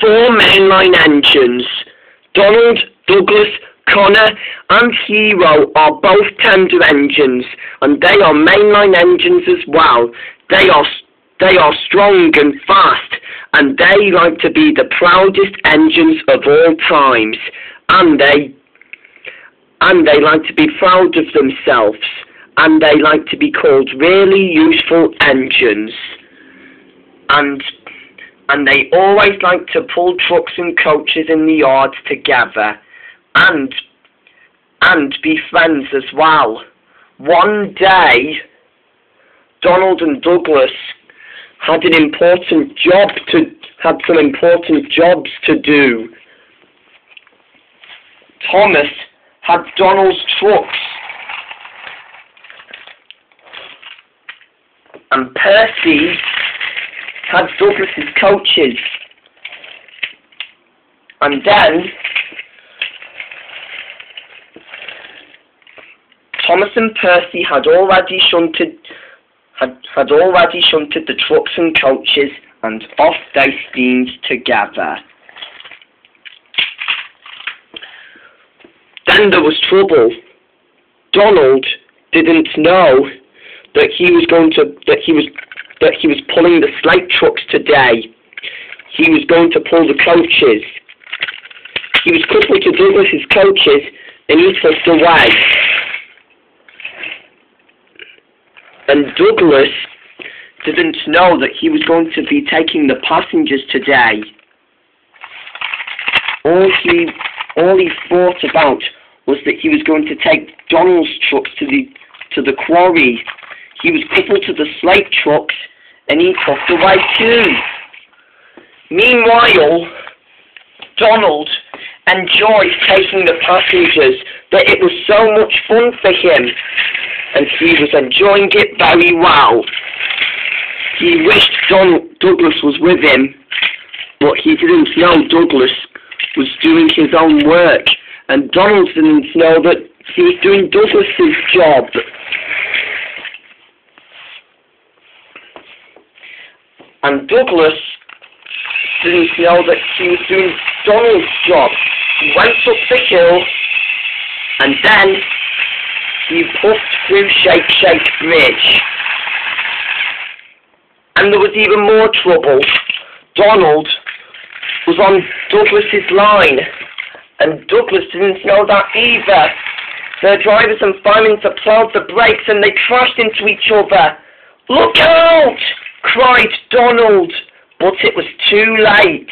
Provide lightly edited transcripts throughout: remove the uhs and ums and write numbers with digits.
four mainline engines. Donald, Douglas, Connor and Hero are both tender engines, and they are mainline engines as well. They are strong and fast, and they like to be the proudest engines of all times, and they like to be proud of themselves, and they like to be called really useful engines, and they always like to pull trucks and coaches in the yards together, and be friends as well. One day, Donald and Douglas had some important jobs to do. Thomas had Donald's trucks, and Percy had Douglas's coaches. And then Thomas and Percy had already shunted the trucks and coaches, and off they steamed together. Then there was trouble. Donald didn't know that he was pulling the slate trucks today. He was going to pull the coaches. He was coupled to Douglas's coaches, and he pushed away. And Douglas didn't know that he was going to be taking the passengers today. All he thought about was that he was going to take Donald's trucks to the quarry. He was coupled to the slate trucks, and he puffed away too. Meanwhile, Donald enjoyed taking the passengers, that it was so much fun for him, and he was enjoying it very well. He wished Douglas was with him, but he didn't know Douglas was doing his own work, and Donald didn't know that he was doing Douglas's job. And Douglas didn't know that he was doing Donald's job. He went up the hill, and then he puffed through Shake Shake Bridge. And there was even more trouble. Donald was on Douglas's line, and Douglas didn't know that either. The drivers and firemen applied the brakes, and they crashed into each other. "Look out!" cried Donald, but it was too late.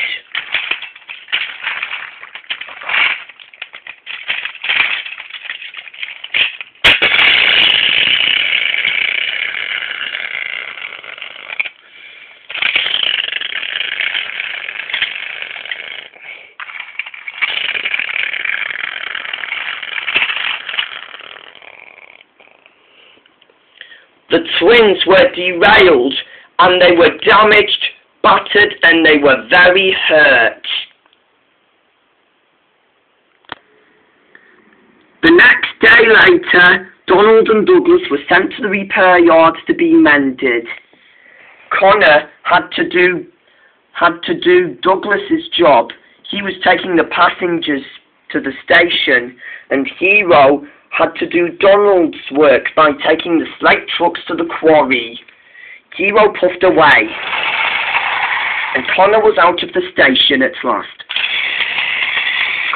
The twins were derailed, and they were damaged, battered, and they were very hurt. The next day later, Donald and Douglas were sent to the repair yards to be mended. Connor had to do Douglas's job. He was taking the passengers to the station, and Hero had to do Donald's work by taking the slate trucks to the quarry. Hero puffed away, and Connor was out of the station at last.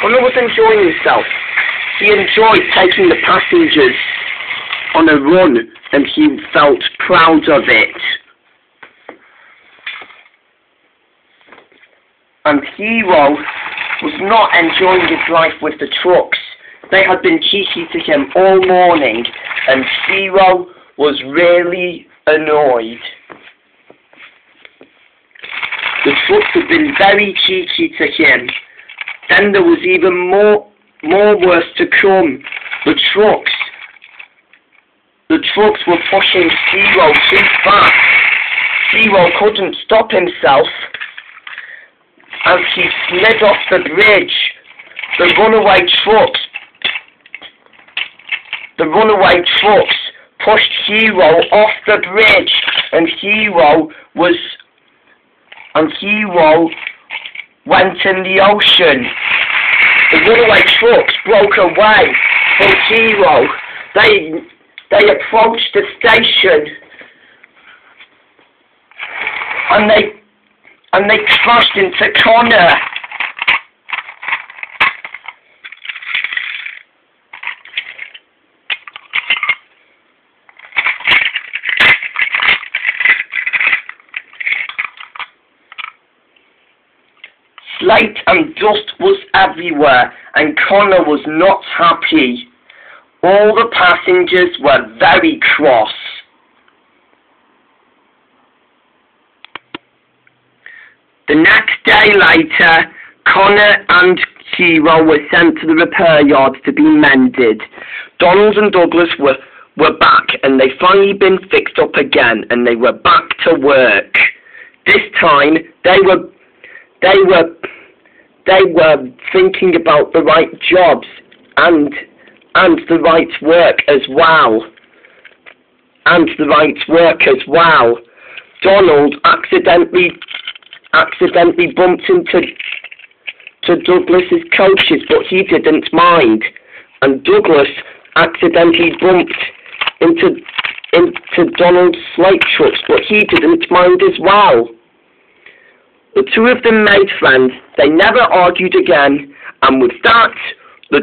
Connor was enjoying himself. He enjoyed taking the passengers on a run, and he felt proud of it. And Hero was not enjoying his life with the trucks. They had been cheeky to him all morning, and Hero was really annoyed. The trucks had been very cheeky to him. Then there was even more worse to come. The trucks were pushing Hero too fast. Hero couldn't stop himself, as he slid off the bridge. The runaway trucks pushed Hero off the bridge, and Hero went in the ocean. The runaway trucks broke away from Hero. They approached the station and they crashed into Connor. Slate and dust was everywhere, and Connor was not happy. All the passengers were very cross. The next day later, Connor and Hero were sent to the repair yard to be mended. Donald and Douglas were back, and they finally been fixed up again, and they were back to work. This time, they were thinking about the right jobs and the right work as well. Donald accidentally bumped into Douglas's coaches, but he didn't mind. And Douglas accidentally bumped into Donald's slate trucks, but he didn't mind as well. The two of them made friends. They never argued again, and with that, the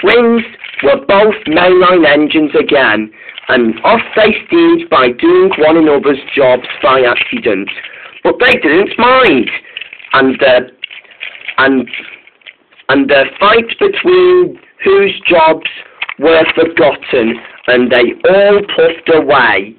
twins were both mainline engines again, and off they steamed by doing one another's jobs by accident. But they didn't mind, and the fight between whose jobs were forgotten, and they all puffed away.